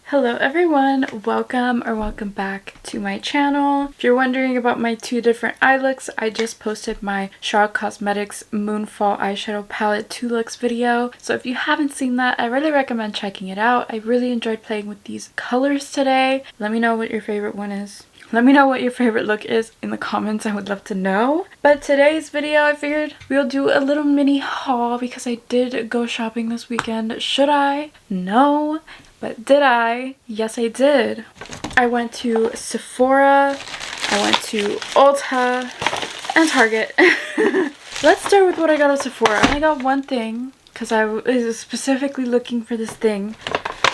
Hello everyone, welcome back to my channel. If you're wondering about my two different eye looks, I just posted my Charlotte Cosmetics Moonfall eyeshadow palette 2 looks video. So if you haven't seen that, I really recommend checking it out. I really enjoyed playing with these colors today. Let me know what your favorite one is. Let me know what your favorite look is in the comments. I would love to know. But today's video, I figured we'll do a little mini haul because I did go shopping this weekend. Should I? No. But did I? Yes, I did. I went to Sephora, I went to Ulta, and Target. Let's start with what I got at Sephora. I only got one thing because I was specifically looking for this thing.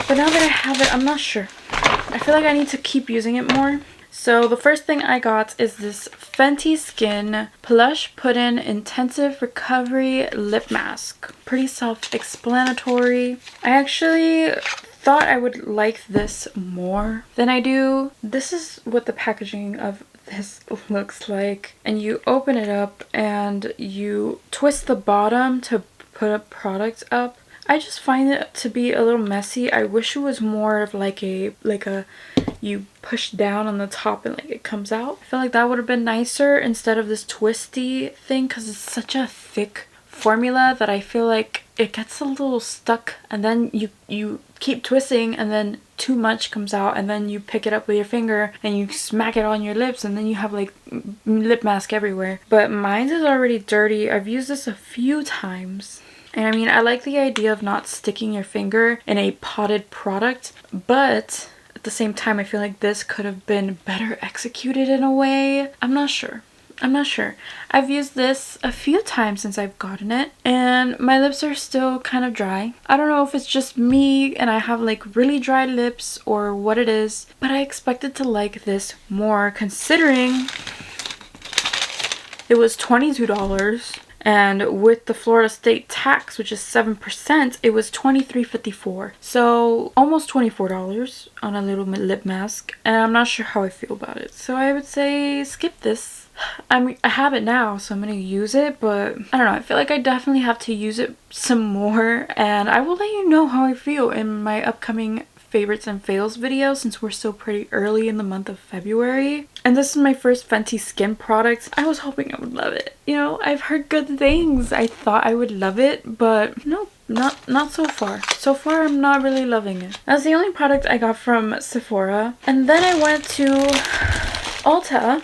But now that I have it, I'm not sure. I feel like I need to keep using it more. So the first thing I got is this Fenty Skin Plush Puddin Intensive Recovery Lip Mask. Pretty self-explanatory. I actually thought I would like this more than I do. This is what the packaging of this looks like. And you open it up and you twist the bottom to put a product up. I just find it to be a little messy. I wish it was more of like a you push down on the top and like it comes out. I feel like that would have been nicer instead of this twisty thing because it's such a thick formula that I feel like it gets a little stuck, and then you keep twisting and then too much comes out, and then you pick it up with your finger and you smack it on your lips and then you have like lip mask everywhere. But mine is already dirty. I've used this a few times. And I mean, I like the idea of not sticking your finger in a potted product, but at the same time, I feel like this could have been better executed in a way. I'm not sure. I've used this a few times since I've gotten it, and my lips are still kind of dry. I don't know if it's just me and I have like really dry lips or what it is, but I expected to like this more considering it was $22. And with the Florida state tax, which is 7%, it was $23.54. So almost $24 on a little lip mask. And I'm not sure how I feel about it. So I would say skip this. I have it now, so I'm going to use it. But I don't know. I feel like I definitely have to use it some more. And I will let you know how I feel in my upcoming favorites and fails video, since we're still pretty early in the month of February. And this is my first Fenty Skin product. I was hoping I would love it. You know, I've heard good things. I thought I would love it, but no, not so far. So far, I'm not really loving it. That's the only product I got from Sephora. And then I went to Ulta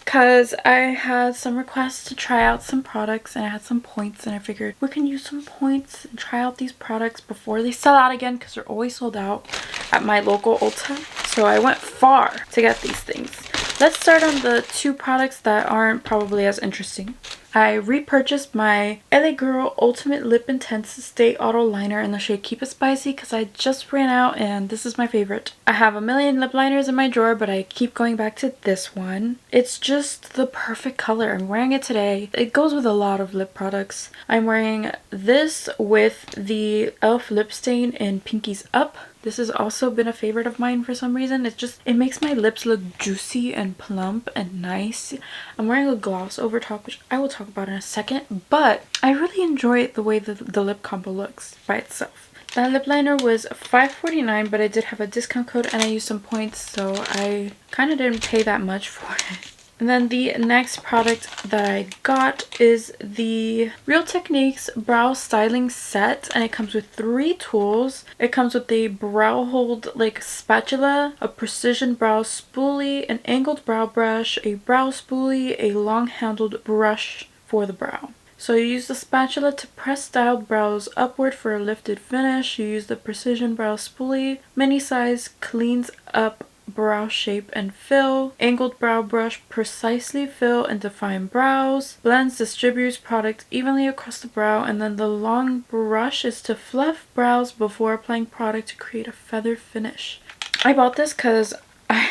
because I had some requests to try out some products and I had some points, and I figured we can use some points and try out these products before they sell out again, because they're always sold out at my local Ulta. So I went far to get these things. Let's start on the two products that aren't probably as interesting. I repurchased my LA Girl Ultimate Lip Intense Stay Auto Liner in the shade Keep It Spicy because I just ran out and this is my favorite. I have a million lip liners in my drawer, but I keep going back to this one. It's just the perfect color. I'm wearing it today. It goes with a lot of lip products. I'm wearing this with the e.l.f. lip stain in Pinkies Up. This has also been a favorite of mine for some reason. It makes my lips look juicy and plump and nice. I'm wearing a gloss over top, which I will talk about in a second, but I really enjoy the way the lip combo looks by itself. That lip liner was $5.49, but I did have a discount code and I used some points, so I kind of didn't pay that much for it. And then the next product that I got is the Real Techniques Brow Styling Set, and it comes with 3 tools. It comes with a brow hold like spatula, a precision brow spoolie, an angled brow brush, a brow spoolie, a long handled brush for the brow. So you use the spatula to press styled brows upward for a lifted finish. You use the precision brow spoolie. Mini size cleans up brow shape and fill. Angled brow brush precisely fill and define brows. Blends, distributes product evenly across the brow, and then the long brush is to fluff brows before applying product to create a feathered finish. I bought this because I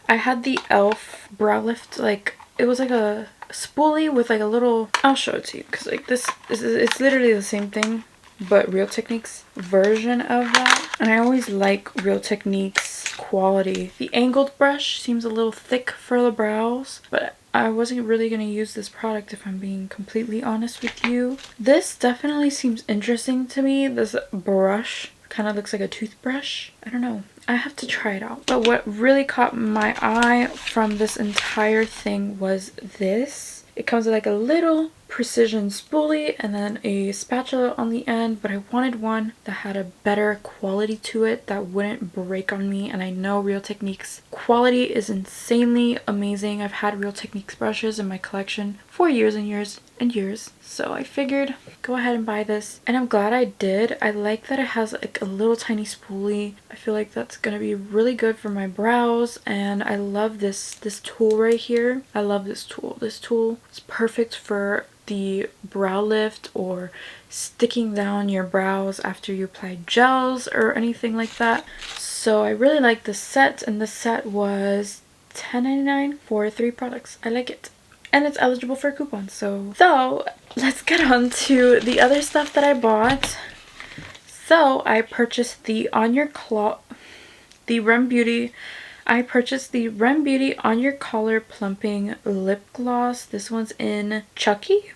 had the e.l.f. brow lift, like it was like a spoolie with like a little, I'll show it to you because like it's literally the same thing but Real Techniques version of that, and I always like Real Techniques quality. The angled brush seems a little thick for the brows, but I wasn't really going to use this product if I'm being completely honest with you. This definitely seems interesting to me. This brush kind of looks like a toothbrush. I don't know. I have to try it out. But what really caught my eye from this entire thing was this. It comes with like a little precision spoolie and then a spatula on the end, but I wanted one that had a better quality to it that wouldn't break on me. And I know Real Techniques quality is insanely amazing. I've had Real Techniques brushes in my collection for years and years and years, so I figured go ahead and buy this, and I'm glad I did. I like that it has like a little tiny spoolie. I feel like that's gonna be really good for my brows, and I love this tool right here. I love this tool. This tool is perfect for the brow lift or sticking down your brows after you apply gels or anything like that. So I really like this set, and the set was $10.99 for 3 products. I like it, and it's eligible for coupons. So let's get on to the other stuff that I bought. So I purchased the r.e.m Beauty. I purchased the r.e.m Beauty On Your Color Plumping Lip Gloss. This one's in Chuckie,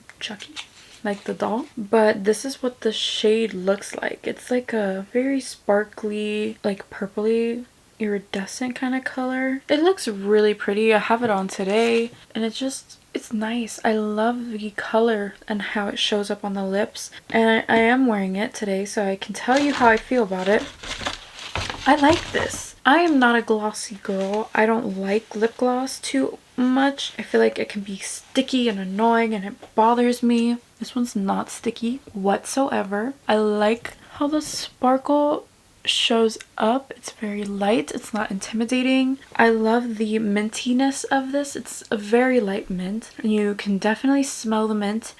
like the doll. But this is what the shade looks like. It's like a very sparkly, like purpley, iridescent kind of color. It looks really pretty. I have it on today, and it's nice. I love the color and how it shows up on the lips, and I am wearing it today, so I can tell you how I feel about it. I like this. I am not a glossy girl. I don't like lip gloss too much. I feel like it can be sticky and annoying and it bothers me. This one's not sticky whatsoever. I like how the sparkle shows up. It's very light. It's not intimidating. I love the mintiness of this. It's a very light mint, and you can definitely smell the mint.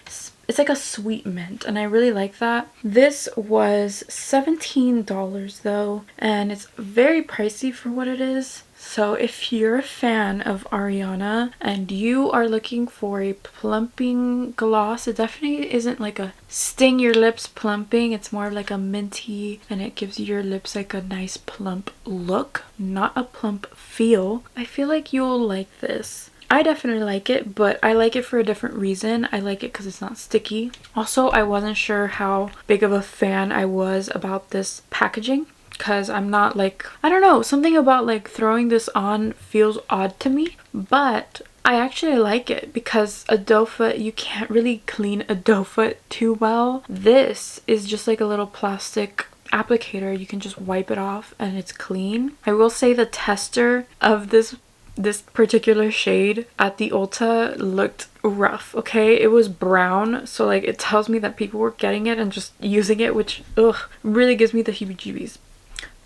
It's like a sweet mint, and I really like that. This was $17 though, and it's very pricey for what it is. So if you're a fan of Ariana and you are looking for a plumping gloss, it definitely isn't like a sting your lips plumping. It's more of like a minty, and it gives your lips like a nice plump look, not a plump feel. I feel like you'll like this. I definitely like it, but I like it for a different reason. I like it because it's not sticky. Also, I wasn't sure how big of a fan I was about this packaging, because I'm not like, I don't know, something about like throwing this on feels odd to me, but I actually like it because a doe foot, you can't really clean a doe foot too well. This is just like a little plastic applicator. You can just wipe it off and it's clean. I will say the tester of this particular shade at the Ulta looked rough, okay? It was brown, so like it tells me that people were getting it and just using it, which really gives me the heebie-jeebies.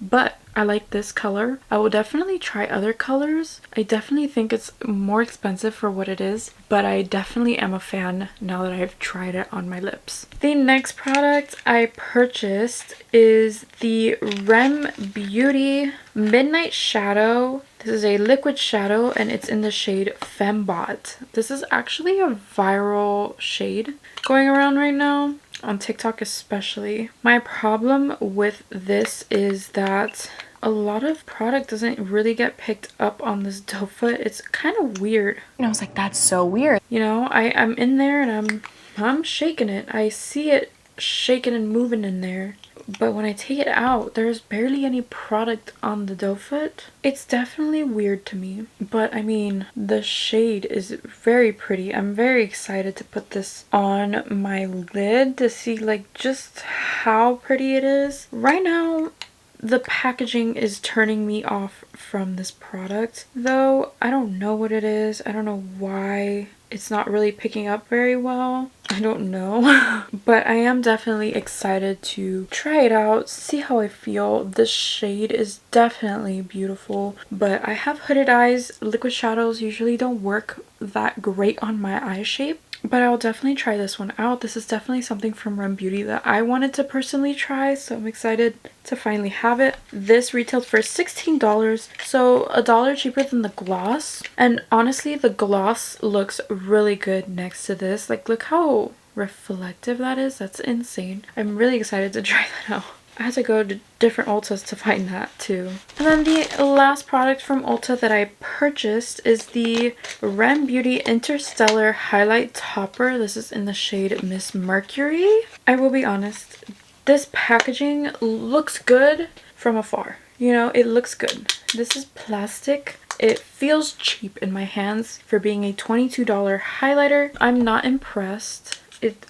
But I like this color. I will definitely try other colors. I definitely think it's more expensive for what it is, but I definitely am a fan now that I've tried it on my lips. The next product I purchased is the r.e.m Beauty Midnight Shadow. This is a liquid shadow, and it's in the shade Fembot. This is actually a viral shade going around right now, on TikTok especially. My problem with this is that a lot of product doesn't really get picked up on this doe foot. It's kind of weird. And I was like, that's so weird. You know, I'm in there and I'm shaking it. I see it shaking and moving in there. But when I take it out, there's barely any product on the doe foot. It's definitely weird to me. But I mean, the shade is very pretty. I'm very excited to put this on my lid to see like just how pretty it is. Right now, the packaging is turning me off from this product, though. I don't know what it is. I don't know why it's not really picking up very well. I don't know. But I am definitely excited to try it out, see how I feel. This shade is definitely beautiful, but I have hooded eyes. Liquid shadows usually don't work that great on my eye shape. But I'll definitely try this one out. This is definitely something from r.e.m Beauty that I wanted to personally try, so I'm excited to finally have it. This retailed for $16, so $1 cheaper than the gloss. And honestly, the gloss looks really good next to this. Like, look how reflective that is. That's insane. I'm really excited to try that out. I had to go to different Ultas to find that too. And then the last product from Ulta that I purchased is the r.e.m. Beauty Interstellar Highlight Topper. This is in the shade Miss Mercury. I will be honest, this packaging looks good from afar. You know, it looks good. This is plastic. It feels cheap in my hands for being a $22 highlighter. I'm not impressed.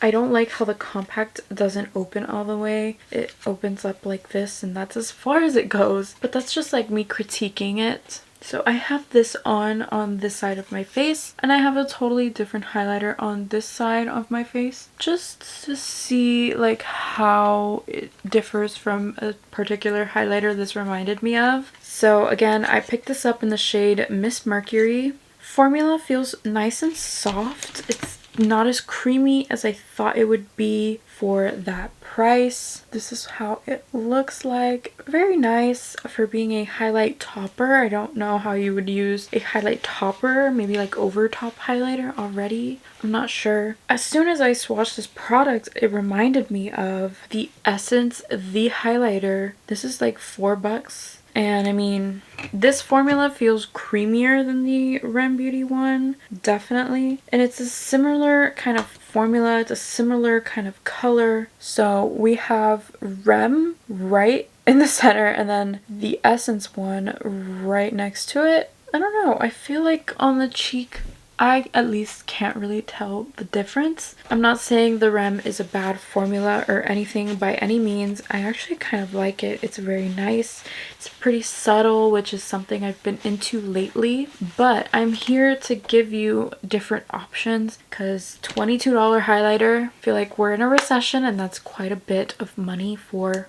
I don't like how the compact doesn't open all the way. It opens up like this, and that's as far as it goes. But that's just like me critiquing it. So I have this on this side of my face, and I have a totally different highlighter on this side of my face, just to see like how it differs from a particular highlighter this reminded me of. So again, I picked this up in the shade Miss Mercury. Formula feels nice and soft. It's not as creamy as I thought it would be for that price. This is how it looks like. Very nice for being a highlight topper. I don't know how you would use a highlight topper, maybe like over top highlighter already. I'm not sure. As soon as I swatched this product, it reminded me of the Essence The Highlighter. This is like $4. And I mean, this formula feels creamier than the r.e.m. Beauty one, definitely. And it's a similar kind of formula, it's a similar kind of color. So we have r.e.m. right in the center and then the Essence one right next to it. I don't know, I feel like on the cheek, I at least can't really tell the difference. I'm not saying the r.e.m. is a bad formula or anything by any means. I actually kind of like it. It's very nice. It's pretty subtle, which is something I've been into lately. But I'm here to give you different options because $22 highlighter, I feel like we're in a recession and that's quite a bit of money for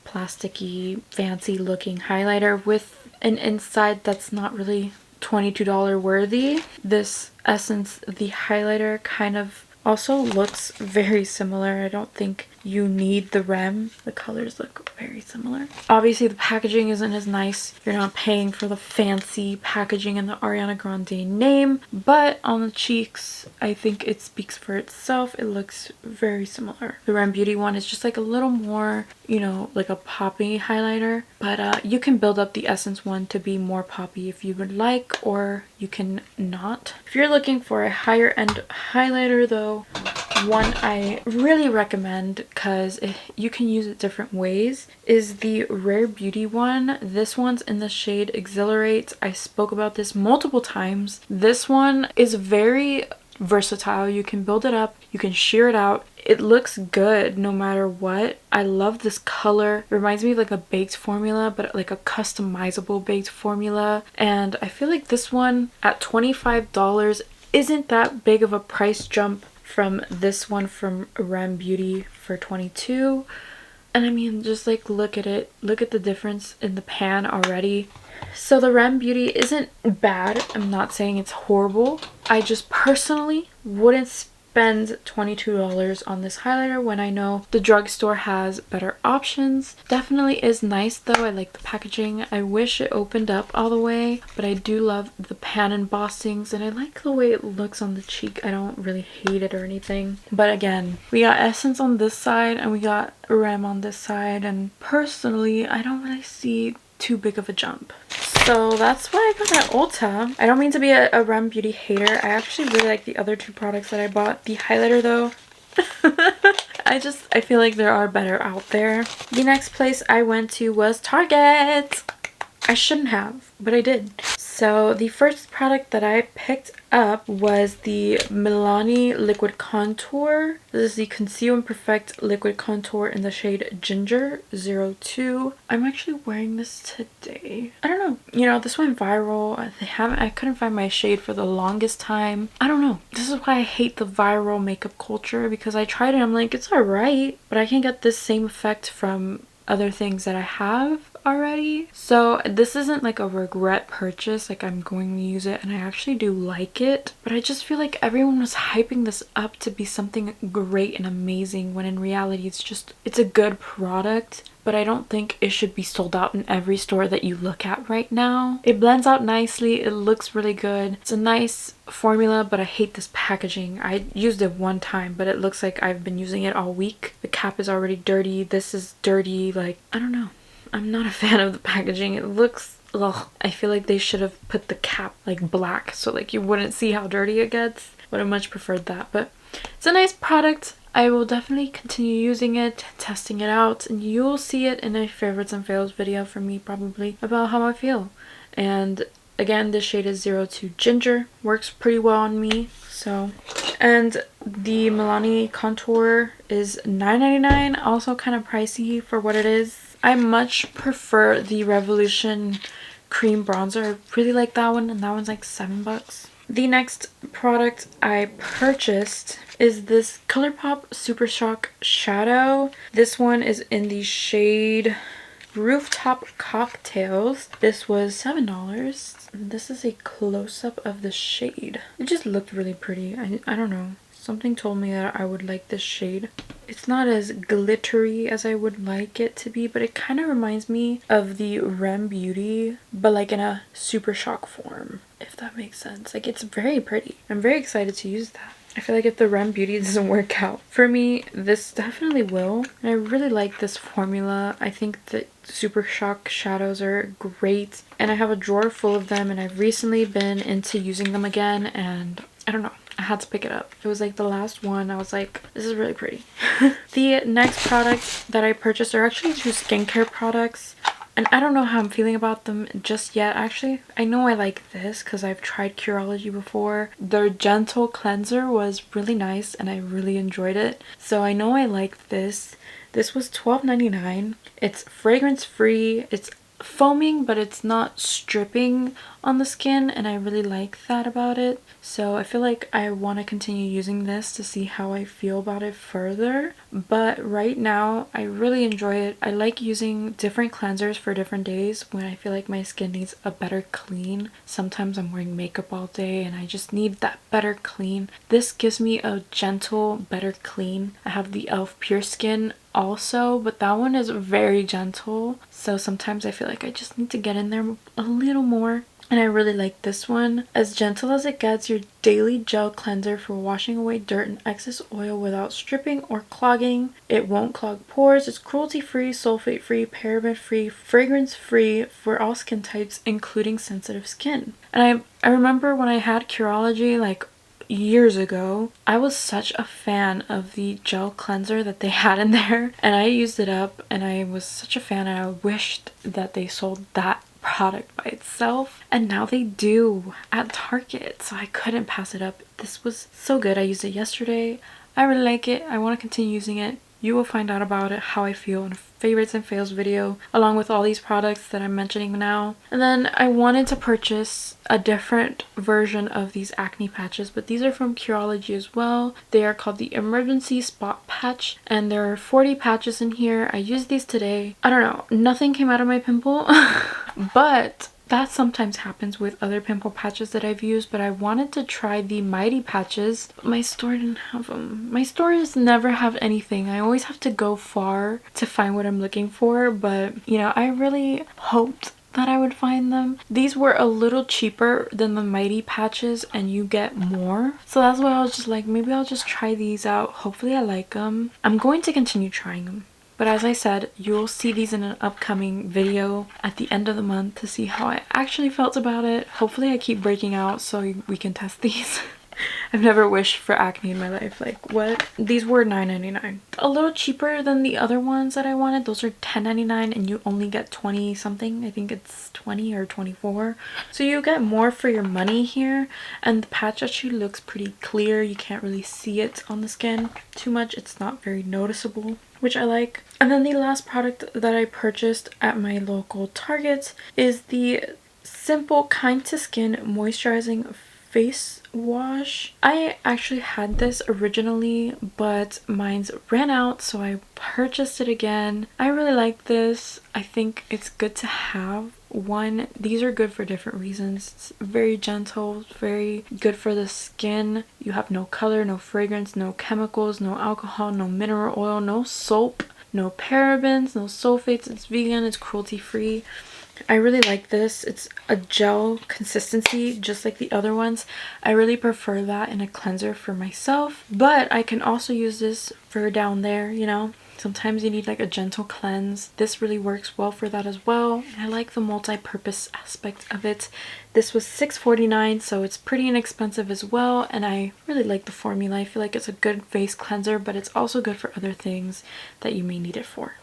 plasticky, fancy looking highlighter with an inside that's not really $22 worthy. This Essence The Highlighter kind of also looks very similar. I don't think you need the r.e.m. The colors look very similar. Obviously the packaging isn't as nice. You're not paying for the fancy packaging and the Ariana Grande name, but on the cheeks I think it speaks for itself. It looks very similar. The r.e.m. Beauty one is just like a little more, you know, like a poppy highlighter, but you can build up the Essence one to be more poppy if you would like, or you can not. If you're looking for a higher end highlighter though, one I really recommend because you can use it different ways is the Rare Beauty one. This one's in the shade Exhilarate. I spoke about this multiple times. This one is very versatile. You can build it up, you can sheer it out. It looks good no matter what. I love this color. It reminds me of like a baked formula, but like a customizable baked formula. And I feel like this one at $25 isn't that big of a price jump from this one from r.e.m. Beauty for $22. And I mean, just like look at it. Look at the difference in the pan already. So the r.e.m. Beauty isn't bad. I'm not saying it's horrible. I just personally wouldn't spend $22 on this highlighter when I know the drugstore has better options. Definitely is nice though. I like the packaging. I wish it opened up all the way, but I do love the pan embossings and I like the way it looks on the cheek. I don't really hate it or anything. But again, we got Essence on this side and we got r.e.m. on this side, and personally I don't really see too big of a jump. So that's what I got at Ulta. I don't mean to be a r.e.m. Beauty hater. I actually really like the other two products that I bought. The highlighter though, I feel like there are better out there. The next place I went to was Target. I shouldn't have, but I did. So the first product that I picked up was the Milani Liquid Contour. This is the Conceal and Perfect Liquid Contour in the shade Ginger 02. I'm actually wearing this today. I don't know. You know, this went viral. I couldn't find my shade for the longest time. I don't know. This is why I hate the viral makeup culture, because I tried it. I'm like, it's alright, but I can't get this same effect from other things that I have. already. So this isn't like a regret purchase, like I'm going to use it and I actually do like it, but I just feel like everyone was hyping this up to be something great and amazing when in reality it's a good product. But I don't think it should be sold out in every store that you look at right now. It blends out nicely. It looks really good. It's a nice formula, but I hate this packaging. I used it one time, but it looks like I've been using it all week. The cap is already dirty. This is dirty. Like, I don't know. I'm not a fan of the packaging. It looks... ugh. I feel like they should have put the cap like black so like you wouldn't see how dirty it gets. Would have much preferred that, but it's a nice product. I will definitely continue using it, testing it out, and you'll see it in a favorites and fails video from me probably about how I feel. And again, this shade is 02 Ginger. Works pretty well on me. So, and the Milani contour is $9.99, also kind of pricey for what it is. I much prefer the Revolution cream bronzer. I really like that one, and that one's like $7. The next product I purchased is this ColourPop Super Shock Shadow. This one is in the shade Rooftop Cocktails. This was $7. This is a close-up of the shade. It just looked really pretty. I don't know. Something told me that I would like this shade. It's not as glittery as I would like it to be, but it kind of reminds me of the r.e.m. Beauty, but like in a Super Shock form, if that makes sense. Like, it's very pretty. I'm very excited to use that. I feel like if the r.e.m. Beauty doesn't work out for me, this definitely will. And I really like this formula. I think that Super Shock shadows are great. And I have a drawer full of them, and I've recently been into using them again, and I don't know. I had to pick it up. It was like the last one. I was like, this is really pretty. The next product that I purchased are actually two skincare products. And I don't know how I'm feeling about them just yet. Actually, I know I like this because I've tried Curology before. Their gentle cleanser was really nice and I really enjoyed it. So I know I like this. This was $12.99. It's fragrance free. It's foaming, but it's not stripping on the skin, and I really like that about it. So I feel like I want to continue using this to see how I feel about it further. But right now I really enjoy it. I like using different cleansers for different days when I feel like my skin needs a better clean. Sometimes I'm wearing makeup all day and I just need that better clean. This gives me a gentle, better clean. I have the e.l.f. Pure Skin also, but that one is very gentle, so sometimes I feel like I just need to get in there a little more. And I really like this one. As gentle as it gets, your daily gel cleanser for washing away dirt and excess oil without stripping or clogging. It won't clog pores. It's cruelty-free, sulfate-free, paraben-free, fragrance-free for all skin types, including sensitive skin. And I remember when I had Curology, like years ago, I was such a fan of the gel cleanser that they had in there, and I used it up and I was such a fan, and I wished that they sold that product by itself, and now they do at Target, so I couldn't pass it up. This was so good. I used it yesterday. I really like it. I want to continue using it. You will find out about it, how I feel, in a favorites and fails video, along with all these products that I'm mentioning now. And then I wanted to purchase a different version of these acne patches, but these are from Curology as well. They are called the Emergency Spot Patch, and there are 40 patches in here. I used these today. I don't know, nothing came out of my pimple, but that sometimes happens with other pimple patches that I've used. But I wanted to try the Mighty patches, but my store didn't have them. My stores never have anything. I always have to go far to find what I'm looking for, but you know, I really hoped that I would find them. These were a little cheaper than the Mighty patches and you get more, so that's why I was just like, maybe I'll just try these out. Hopefully I like them. I'm going to continue trying them. But as I said, you'll see these in an upcoming video at the end of the month to see how I actually felt about it. Hopefully I keep breaking out so we can test these. I've never wished for acne in my life. Like, what? These were $9.99. A little cheaper than the other ones that I wanted. Those are $10.99 and you only get 20 something. I think it's 20 or 24. So you get more for your money here. And the patch actually looks pretty clear. You can't really see it on the skin too much. It's not very noticeable, which I like. And then the last product that I purchased at my local Target is the Simple Kind to Skin Moisturizing face wash. I actually had this originally, but mine's ran out, so I purchased it again. I really like this. I think it's good to have. One, these are good for different reasons. It's very gentle, very good for the skin. You have no color, no fragrance, no chemicals, no alcohol, no mineral oil, no soap, no parabens, no sulfates. It's vegan, it's cruelty free. I really like this. It's a gel consistency just like the other ones. I really prefer that in a cleanser for myself, but I can also use this for down there, you know. Sometimes you need like a gentle cleanse. This really works well for that as well. I like the multi-purpose aspect of it. This was $6.49, so it's pretty inexpensive as well, and I really like the formula. I feel like it's a good face cleanser, but it's also good for other things that you may need it for.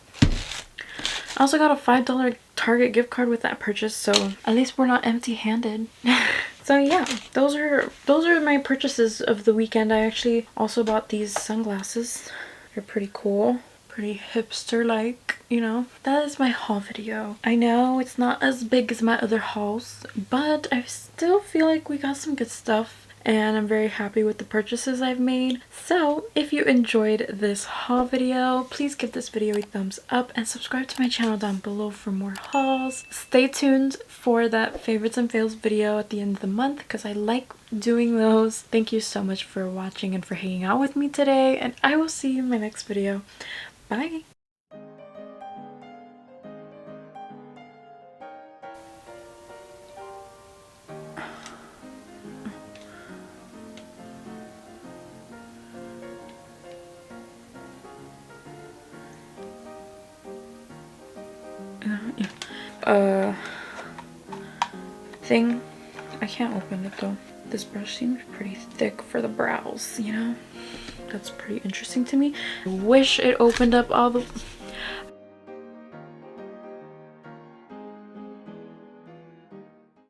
I also got a $5 Target gift card with that purchase, so at least we're not empty-handed. So yeah, those are my purchases of the weekend. I actually also bought these sunglasses. They're pretty cool, pretty hipster-like, you know. That is my haul video. I know it's not as big as my other hauls, but I still feel like we got some good stuff. And I'm very happy with the purchases I've made. So if you enjoyed this haul video, please give this video a thumbs up and subscribe to my channel down below for more hauls. Stay tuned for that favorites and fails video at the end of the month because I like doing those. Thank you so much for watching and for hanging out with me today, and I will see you in my next video. Bye! Thing. I can't open it though. This brush seems pretty thick for the brows, you know? That's pretty interesting to me. I wish it opened up all the